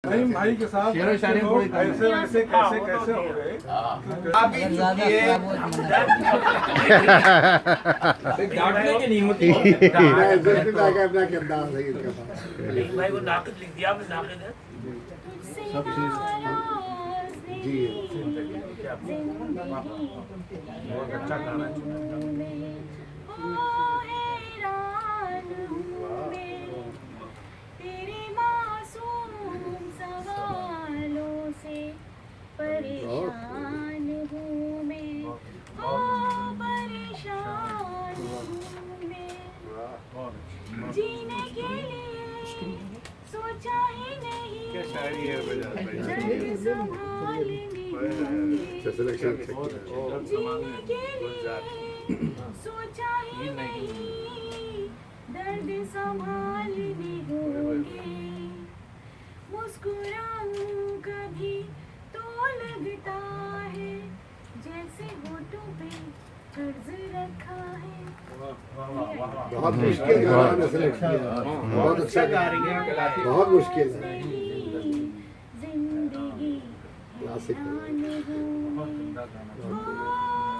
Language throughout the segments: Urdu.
فہیم بھائی کے ساتھ شعر و شاعری تھوڑی کم ہے۔ ایسے ویسے کیسے کیسے ہو گئے؟ ڈانٹنے کی نہیں ہوتی اپنا کردار صحیح اس کا تھا۔ بھائی وہ ناقد لکھ دیا آپ نے، ناقد ہے سب چیز جی بہت اچھا گانا ہے۔ تیرے معصوم سوالوں سے پریشان ہوں میں، پریشان ہوں میں، جینے کے لیے سوچا ہی نہیں، کیا شاعری ہے درد سنبھالنے ہوں گے، جینے کے لیے سوچا ہی نہیں، درد سنبھالنے ہوں گے، مسکراؤں کبھی تو لگتا ہے جیسے ہونٹوں پہ قرض رکھا ہے۔ بہت مشکل گانا سلیکٹ کیا، بہت اچھا گا رہی ہے، بہت مشکل ہے، زندگی کلاسک حیران ہوں میں،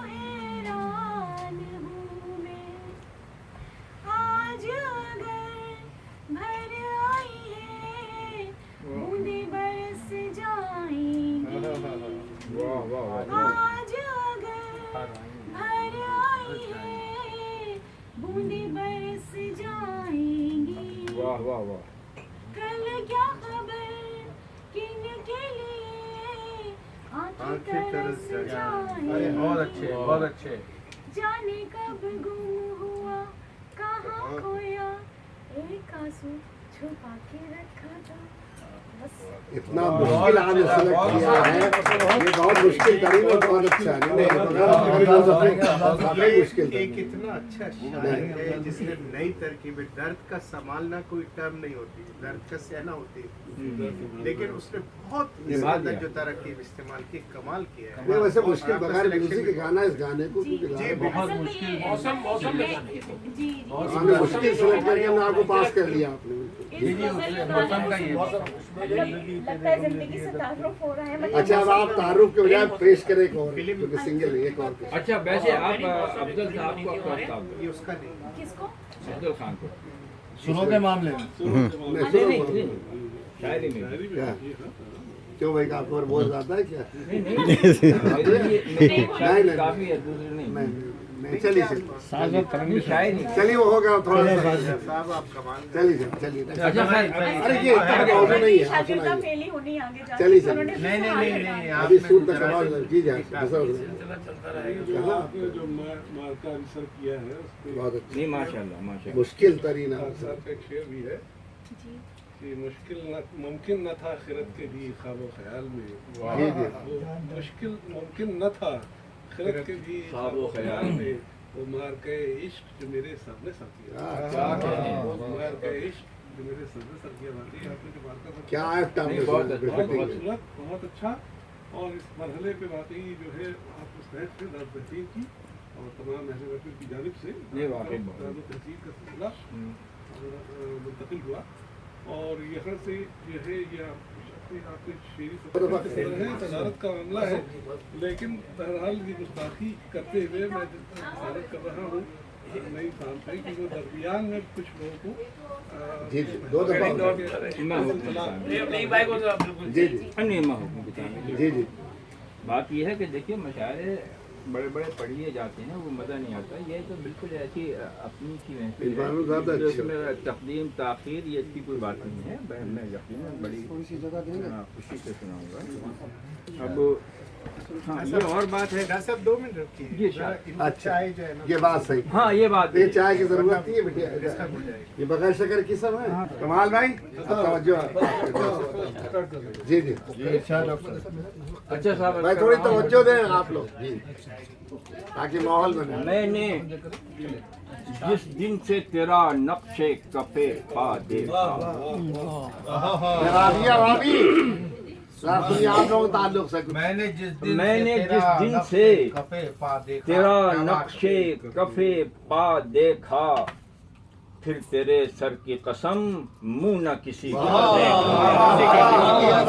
حیران ہوں میں، آج اگر بھر آئی ہے بوندیں برس جائیں گی، آج اگر بھر آئی ہے بوندیں برس جائیں گی، کل کیا خبر کن کے لیے آنکھیں ترس جائیں گی، بہت اچھے بہت اچھے۔ جانے کب گم ہوا کہاں کھویا، ایک آنسو چھپا کے رکھا تھا، بس اتنا مشکل آپ نے سلیکٹ کیا ہے، یہ بہت مشکل ترین اور بہت اچھا ہے، مشکل ایک اتنا اچھا شاعر ہے جس نے نئی ترکیب، درد کا سنبھالنا کوئی ٹرم نہیں ہوتی، درد کا سہنا ہوتی ہے، لیکن اس نے بہت زیادہ جو ترکیب استعمال کی، کمال کیا ہے۔ نہیں ویسے مشکل بغیر میوزک کے گانا اس گانے کو جی بہت مشکل موسم جی آپ نے مشکل سلیکٹ کر کے ہم نے آپ کو پاس کر لیا آپ نے۔ موسم کا یہ لگتا ہے زندگی سے تعارف ہو رہا ہے۔ اچھا اب آپ تعارف کے بجائے پیش کریں ایک اور، کیونکہ سنگل ہے ایک اور پیش۔ اچھا ویسے آپ افضل صاحب کو یہ اس کا نہیں، کس کو؟ افضل خان کو سروں کے معاملے میں شاعری میں کیا کیوں بھائی آپ کو بہت زیادہ ہے کیا؟ شاعری کافی ہے، دوسرے نہیں نہیں چلیے شاعری چلیے وہ ہو گیا تھوڑا سا، صاحب آپ کمال۔ چلیے چلیے اچھا خیر ارے یہ اتنا موضوع نہیں ہے، آپ شاگردہ سنائیے فیلی ہونی آگے جا چلیے کے، انہوں نے چلیے نہیں ابھی سود تک آواز جی جائے چلتا رہے گا۔ آپ نے جو مارکا ریسر کیا ہے اس پہ بہت اچھا، نہیں ماشاء اللہ ماشاء اللہ مشکل ترین سر کا ایک شعر بھی ہے کہ ممکن نہ تھا خرد کے بھی خواب و خیال میں، جی جی وہ مشکل ممکن نہ تھا خرد کے بھی خواب و خیال میں، وہ مار کے عشق جو میرے سر نے سر کیا، وہ مار کے عشق جو میرے سر نے سر کیا، واقعی آپ نے جو مارکا سر کیا ہے بہت اچھا، اور اس مرحلے پہ واقعی جو ہے آپ اس نیٹ سے درد بہترین کی اور تمام اہل وطن کی جانب سے یہ واقعی درد و تحصیل کا سلسلہ منتقل ہوا، اور یہاں سے جو ہے یہ آپ کے شعری ہے صدارت کا معاملہ ہے، لیکن بہرحال یہ گستاخی کرتے ہوئے میں صدارت کر رہا ہوں، نہیں سامتے کہ وہ درمیان میں کچھ لوگوں کو جی جی دو دفعہ نہیں بھائی کو تو بالکل جی جی جی جی بات یہ ہے کہ دیکھیے مشاعرے بڑے بڑے پڑھیے جاتے ہیں، وہ مزہ نہیں آتا، یہ تو بالکل ایسی اپنی کی محفل ہے، اس میں تقدیم تاخیر یہ کی کوئی بات نہیں ہے، میں یقیناً بڑی خوشی سے سناؤں گا۔ اب ہاں یہ اور بات ہے، ڈاکٹر صاحب 2 منٹ رکیے، جی شاہ اچھا یہ بات صحیح، ہاں یہ بات یہ چائے کی ضرورت نہیں ہے بیٹے، یہ بغیر شکر کی سب ہے، کمال بھائی توجہ جی جی اچھا صاحب بھائی تھوڑی توجہ دیں آپ لوگ جی تاکہ ماحول بنے۔ میں نے جس دن سے تیرا نقش کفے پا دیکھا، آپ لوگوں تعلق سے میں نے جس دن سے تیرا نقش کفے پا دیکھا، پھر تیرے سر کی قسم منہ نہ کسی کو دیکھا۔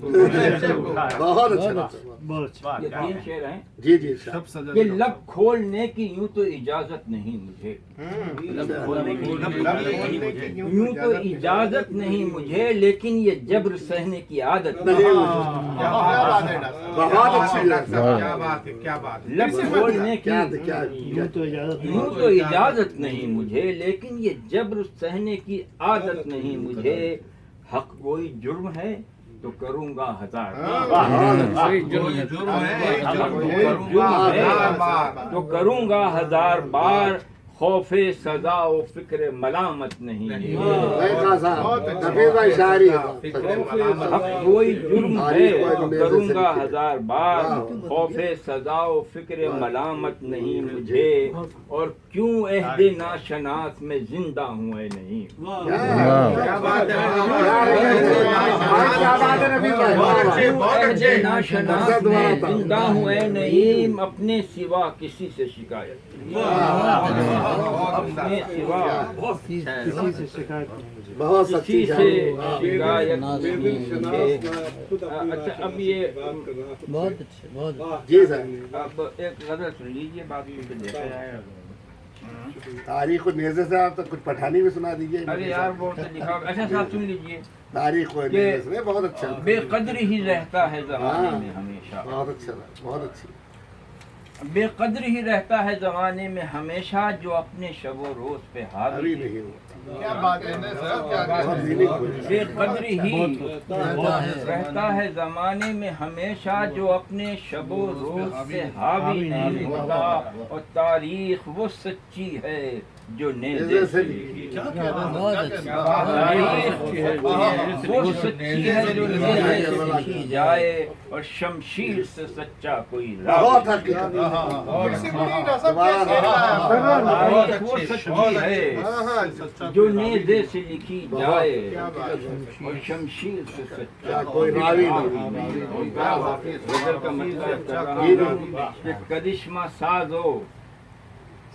بہت اچھا. یہ 3 شعر ہیں. جی جی ارشاد. کہ لب کھولنے کی یوں تو اجازت نہیں مجھے, یوں تو اجازت نہیں مجھے, لیکن یہ جبر سہنے کی عادت نہیں نہیں. بہت اچھی لفظ. کیا بات ہے, کیا بات ہے. لب کھولنے کی کیا یوں تو اجازت نہیں مجھے, لیکن یہ جبر سہنے کی عادت نہیں مجھے. حق کوئی جرم ہے تو کروں گا ہزار تو کروں گا ہزار بار, خوف سزا و فکر ملامت نہیں. حفیظ بھائی شاعری. حق کوئی جرم ہے تو کروں گا ہزار بار, خوف سزا و فکر ملامت نہیں مجھے. اور کیوں عہد ناشناس میں زندہ ہوں اے نہیں. عہد ناشناس میں زندہ ہوں اے نہیں, اپنے سوا کسی سے شکایت, اپنے سوا بہت کسی سچی سے شاعری. شکایت نہیں مجھے. اچھا اب یہ بہت اچھے, بہت اچھے. جی سر. اب ایک غزل سن لیجیے, بات پہ دیکھا جائے. تاریخ و نیزے سے آپ تو کچھ پٹھانی بھی سنا دیجیے. ارے یار بہت لکھا. اچھا صاحب سن لیجیے. تاریخ و نیزے سے بہت اچھا. بے قدر ہی رہتا ہے زمانے میں ہمیشہ, بہت اچھا, بہت اچھی. بے قدر ہی رہتا ہے زمانے میں ہمیشہ, جو اپنے شب و روز پہ حاوی ابھی ہے. نہیں ہوتا. کیا بات ہے. بہت دینی بے قدر ہی رہتا ہے زمانے میں ہمیشہ, جو اپنے شب و روز سے حاوی نہیں ہوتا. اور تاریخ وہ سچی ہے جو نیزے سے لکھی. بہت اچھے. تاریخ وہ سچی ہے جو نیزے سے لکھی جائے, اور شمشیر سے سچا کوئی بہت راوی. تاریخ وہ سچی ہے جو نیزے سے لکھی جائے, اور شمشیر سے سچا کوئی راوی نہیں. غزل کا مطلب کر رہا ہوں کہ کرشمہ سازو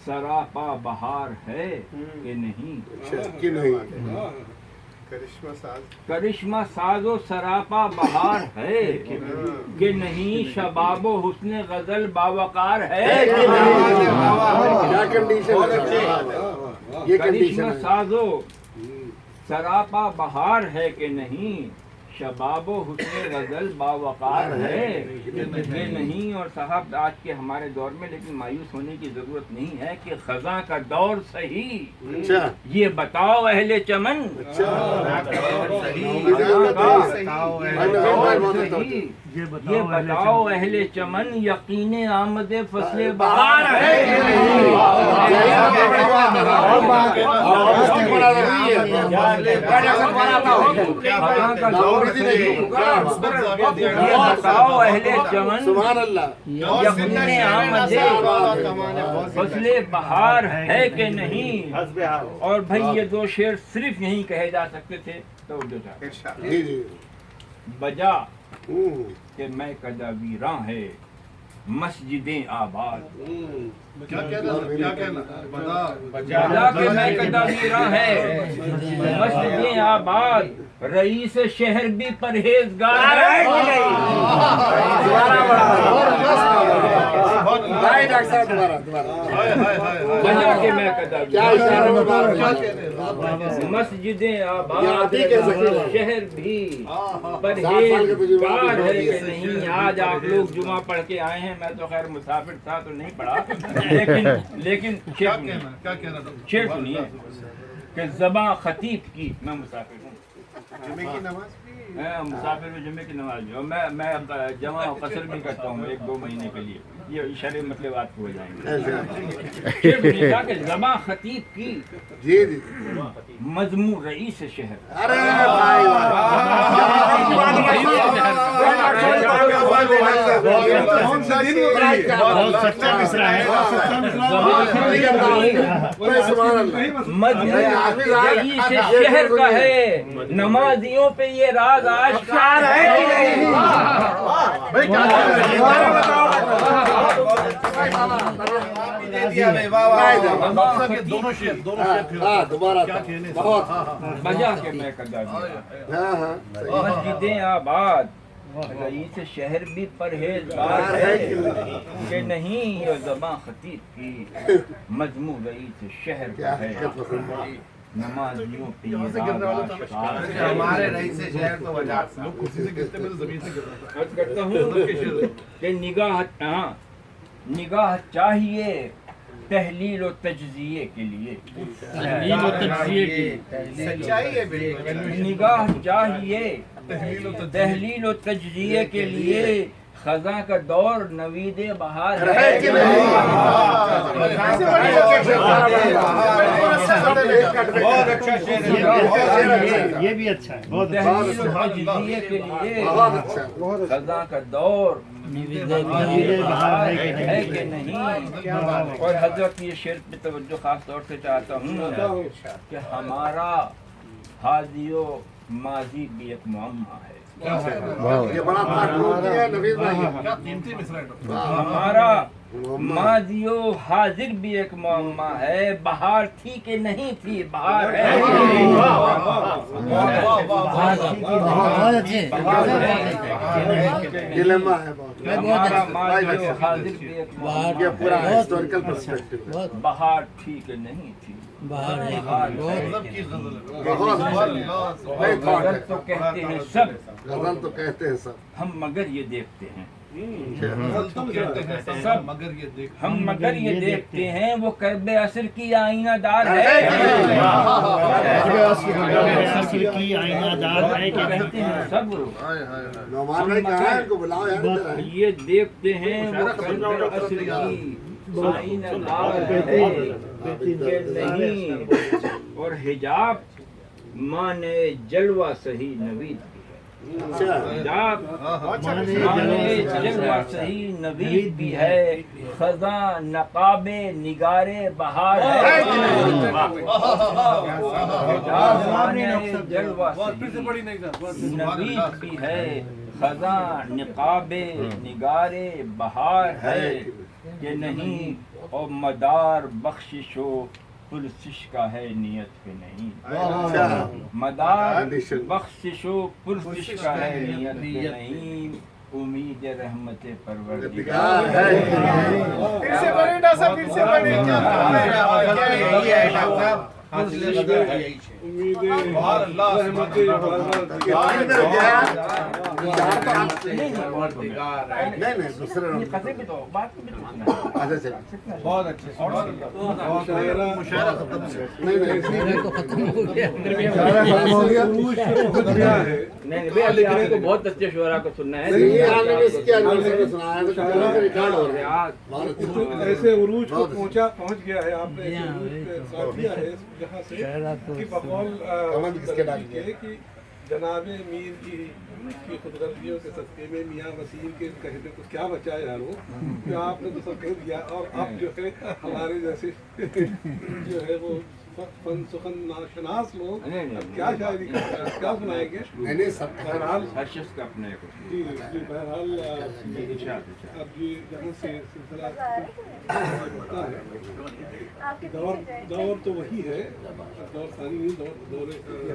سراپا بہار ہے کہ نہیں. کہ نہیں. کرشمہ سازو سراپا بہار ہے کہ نہیں. شباب و حسن غزل باوقار ہے کہ نہیں. کیا کنڈیشن ہے. یہ کرشمہ کنڈیشن سازو سراپا بہار ہے کہ نہیں. شباب و حسن غزل باوقار ہے کہ نہیں. اور صاحب آج کے ہمارے دور میں لیکن مایوس ہونے کی ضرورت نہیں ہے کہ خزاں کا دور صحیح, اچھا. یہ بتاؤ اہل چمن. یہ بتاؤ اہل چمن, یقین آمد فصل بہار ہے کہ نہیں. یہ بتاؤ اہل چمن, سبحان اللہ. یقین آمد فصل بہار ہے کہ نہیں. اور بھائی یہ 2 شعر صرف یہیں کہے جا سکتے تھے. توجہ چاہتے جی جی. بجا کہ میں کدا ویراں ہے مسجدیں آباد. بجا کہ میں کدا ویراں ہے مسجدیں آباد, رئیس شہر بھی پرہیزگار ہے کہ نہیں. بجا کہ میں کدا مسجدیں آباد, شہر بھی پرہیزگار ہے کہ نہیں. آج آپ لوگ جمعہ پڑھ کے آئے ہیں, میں تو خیر مسافر تھا تو نہیں پڑھا, لیکن شعر سنیے کہ زباں خطیب کی. میں مسافر ہوں, جمعے کی نماز مسافر میں جمعے کی نماز بھی, اور میں جمع و قصر بھی کرتا ہوں 1-2 مہینے کے لیے. یہ اشارے مطلب آپ کو ہو جائیں گے. کہ زباں خطیب کی جی جی. مضمون رئیس شہر. ارے رئیس شہر کا ہے, نمازیوں پہ یہ راز آشکار ہے کہ نہیں. دوبارہ بہت. بجا کے میں کدا مسجدیں آباد, رئیس شہر بھی پرہیزگار ہے کہ نہیں، یہ زباں خطیب کی مضمون رئیس شہر کا ہے، نمازیوں پہ یہ راز آشکار ہے۔ ہمارے رئیس شہر تو وجہ عرض کرتا ہوں کہ نگاہ چاہیے تحلیل و تجزیے کے لیے، تحلیل و تجزیے کی سچائی ہے بالکل، نگاہ چاہیے تحلیل و تجزیے کے لیے، خزاں کا دور نوید بہار ہے کہ یہ بھی اچھا ہے، بہت تحلیل و تجزیے کے لیے خزاں کا دور نوید بہار ہے کہ نہیں۔ اور حضرت یہ شعر پہ توجہ خاص طور سے چاہتا ہوں کہ ہمارا حاضی و ماضی بھی ایک معمہ ہے، یہ بڑا پاٹ ہے نوید بھائی، ہمارا ماضی و حاضر بھی ایک معمہ ہے، بہار تھی کہ نہیں تھی، بہار ہے کہ نہیں، بہت اچھے، ڈیلیما ہے بہت، ہمارا ماضی و حاضر بھی ایک معمہ یہ پورا ہسٹوریکل پرسپیکٹو ہے، بہار تھی کہ نہیں تھی، باہر ہے، بہت غزل تو کہتے ہیں سب، غزل تو کہتے ہیں سب، ہم مگر یہ دیکھتے ہیں سب ہم مگر یہ دیکھتے ہیں وہ کرب عصر کی آئینہ دار ہے، کی آئینہ دار ہے کہ کہتے ہیں سب نعمان بھائی کہاں ہیں، ان کو بلاؤ یار ادھر آئیں۔ یہ دیکھتے ہیں وہ کرب عصر کی آئینہ دار ہے کہ نہیں، اور حجاب مانے جلوہ صحیح نوید حجاب مانے جلوہ صحیح نوید بھی ہے، خزاں نقاب نگار بہار ہے، حجاب مانے جلوہ صحیح نوید بھی ہے، خزاں نقاب نگار بہار ہے کہ نہیں، اور مدار بخشش و پرسش کا ہے نیت پہ نہیں، مدار بخشش و پرسش کا ہے نیت پہ نہیں، امید رحمت پروردگار ہے۔ پھر سے بنے ڈاکٹر صاحب، پھر سے بنے، کیا یہی ہے ڈاکٹر صاحب، حاصل نہیں دوسرے قصے بھی تو بات بھی تو سنا ہے۔ اچھا چلیں، بہت اچھے تو ختم ہو گیا، نہیں بھائی ابھی آپ کو بہت اچھے شعرا کو سننا ہے، یہ آپ نے اس کے اندر سے سنایا ہے تو ریکارڈ ہو رہا ہے، ایسے عروج کو پہنچ گیا ہے، آپ نے ایسے عروج پہ ساتھ دیا ہے جہاں سے کہ بقول کہ جناب میر کی خودغرضیوں کے صدقے میں میاں وسیم کے کہنے کو کیا بچا یار وہ، کہ آپ نے تو سب کہہ دیا، اور اب جو ہے ہمارے جیسے جو ہے وہ فن سخن ناشناس لوگ اب کیا شاعری کیا سنائیں گے۔ بہرحال ہر شخص کا اپنا ایک جی بہرحال اب یہ جہاں سے سلسلہ ہوتا ہے، دور تو وہی ہے، دور ثانی نہیں، دور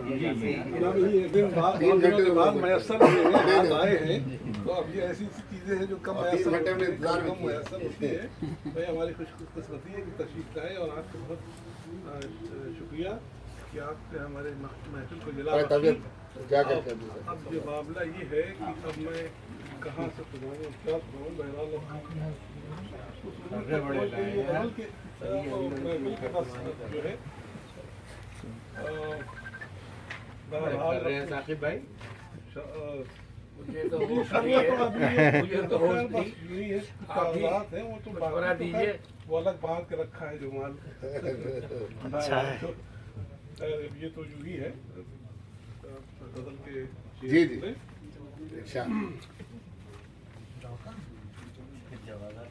ہی ہے، کے بعد میسر آئے ہیں، تو اب یہ ایسی چیزیں ہیں جو کم میسر ہوتی ہے۔ بھائی ہماری خوش قسمتی ہے کہ تشریف لائے، اور آپ کا بہت شکریہ کہ آپ نے ہمارے محفل کو جلا بخشی۔ اب جو معاملہ یہ ہے کہ اب میں کہاں سے سناؤں اور کیا سناؤں، بہرحال جو ہے ثاقب بھائی، وہ الگ بات کر رکھا ہے جو مال یہ تو جو ہی ہے غزل کے جی جی جوازات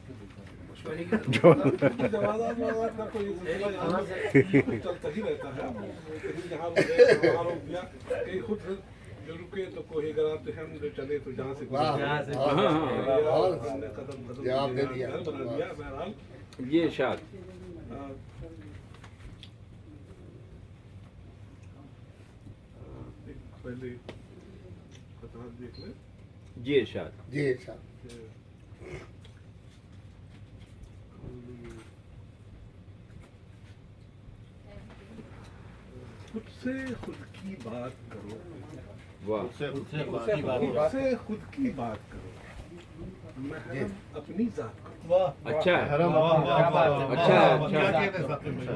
کا کوئی چلتا ہی رہتا ہے، جہاں کہیں خود جو رکے تو کوئی گراتے ہم جو چلے تو جہاں سے جواب دے دیا۔ بنا دیا۔ بہرحال یہ ارشاد پہلے خطرات دیکھ لیں۔ جی ارشاد. جی ارشاد. خود سے خود کی بات کرو. واہ. خود سے خود کی بات کرو. محرم اپنی ذات کرو. اچھا ہے. اچھا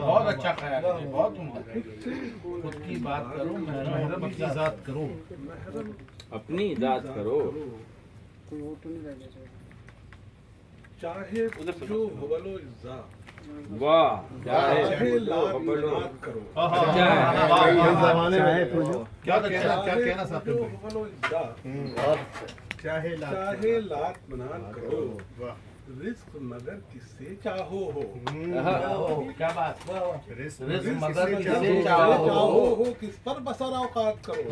بہت اچھا خیال ہے. بہت خود کی بات کرو محرم کی ذات کرو. محرم اپنی ذات کرو. چاہے جو حول و اجزا. واہ. چاہے لات منات کرو. کیا کہنا صاحب. جو حول و اجزا. چاہے چاہے لات منان کرو. رزق مگر کس سے چاہو ہو. کیا بات. رزق مگر کس سے چاہو ہو. کس پر بسر اوقات کرو.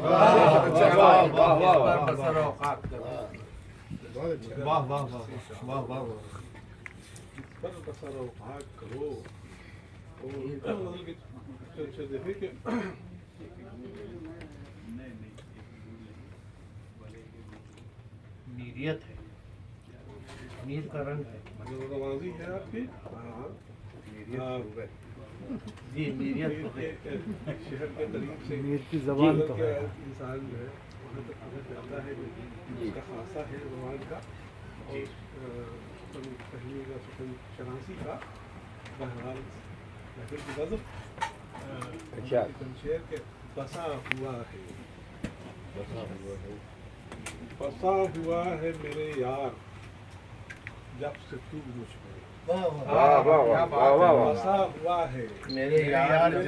بسر اوقات کرو. واہ واہ واہ واہ. کس پر بسر اوقات کرو. اچھا دیکھیں کہ میریت ہے. میر کا رنگ ہے. نمازی ہے آپ کی. جی میریت شہر کے قریب سے میر کی زبان تو ہے. انسان جو ہے وہاں تک پہنچ جاتا ہے. اس کا خاصہ ہے زبان کا اور پہلے کا سخن شناسی کا. بہرحال محفل کی نظم شمشیر کے بسا ہوا ہے. بسا ہوا ہے میرے یار جب سے تو مجھ میں. بسا ہوا ہے میرے یار جب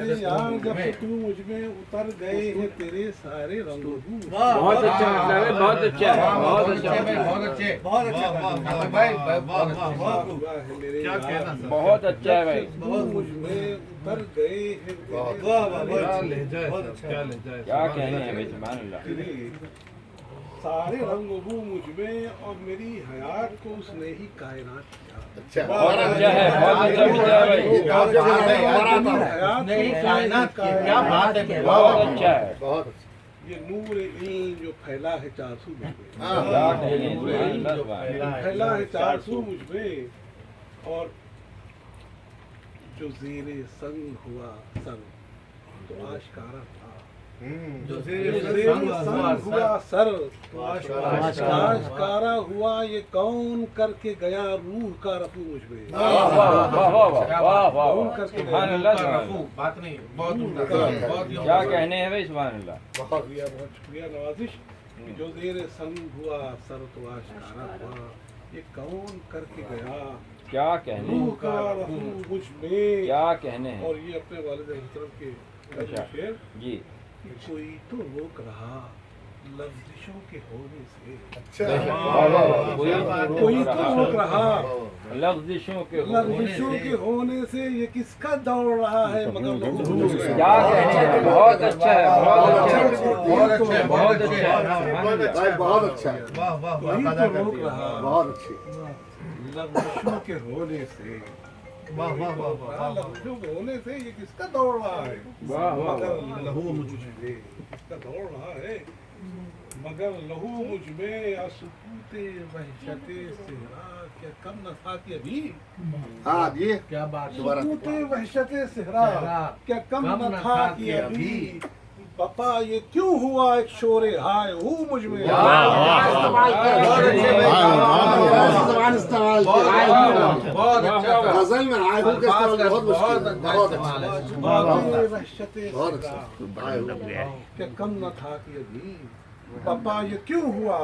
سے تو مجھ میں. اتر گئے ہیں تیرے سارے رنگ. بہت اچھا مطلب ہے. بہت اچھا ہے. بہت اچھا. بہت اچھے. کیا کہنا بہت اچھا ہے بھائی. مجھ میں اتر گئے ہیں کیا کہنے ہیں بھائی. سبحان اللہ. سارے رنگ ہو مجھ میں اور میری حیات کو اس نے ہی کائنات کیا. بہت اچھا ہے. بہت اچھا ملتا ہے بھائی. کیا بات ہے. بہت اچھا ہے. بہت یہ نور علم جو پھیلا ہے 400 مجھ میں. کیا کہنے ہیں. سبحان اللہ. سبحان اللہ. پھیلا ہے 400 مجھ میں. اور جو زیر سنگ ہوا سر تو آشکارا تھا. جو زیر سنگ ہوا سر تو آشکارا ہوا. یہ کون کر کے گیا روح کا رفو مجھ میں. واہ واہ واہ. سبحان اللہ. بات نہیں. بہت کیا کہنے ہیں بھائی. سبحان اللہ. بہت شکریہ نوازش. جو زیر سنگ ہوا سر تو آشکارا ہوا. یہ کون کر کے گیا کیا کہنے روح ہیں. کا رفو مجھ میں. کیا کہنے ہیں. اور یہ اپنے والد محترم کے شعر. جی. کوئی تو روک رہا لفظشوں کے ہونے سے. کوئی تو روک رہا لفظشوں کے ہونے سے. یہ کس کا دوڑ رہا ہے مگر کیا کہنے ہیں. بہت اچھا ہے. بہت اچھا ہے. بہت اچھا ہے. بہت اچھا. کوئی تو روک رہا بہت اچھی. لفظشوں کے ہونے سے. لفظوں کے ہونے سے یہ کس کا دوڑ رہا ہے. واہ واہ. لہو مجھ میں. کس کا دوڑ رہا ہے مگر لہو مجھ میں. یا سکوت وحشت صحرا کیا کم نہ تھا کہ ابھی. ہاں جی. کیا بات. سکوت وحشت صحرا کیا کم نہ تھا کہ ابھی. پپا یہ کیوں ہوا ایک شور ہائے ہو مجھ میں. غزل میں آئے ہوں کے استعمال بہت مشکل ہے. بہت اچھا. وحشت بہت صحرا اچھا. کیا کم نہ تھا کہ ابھی. پپا یہ کیوں ہوا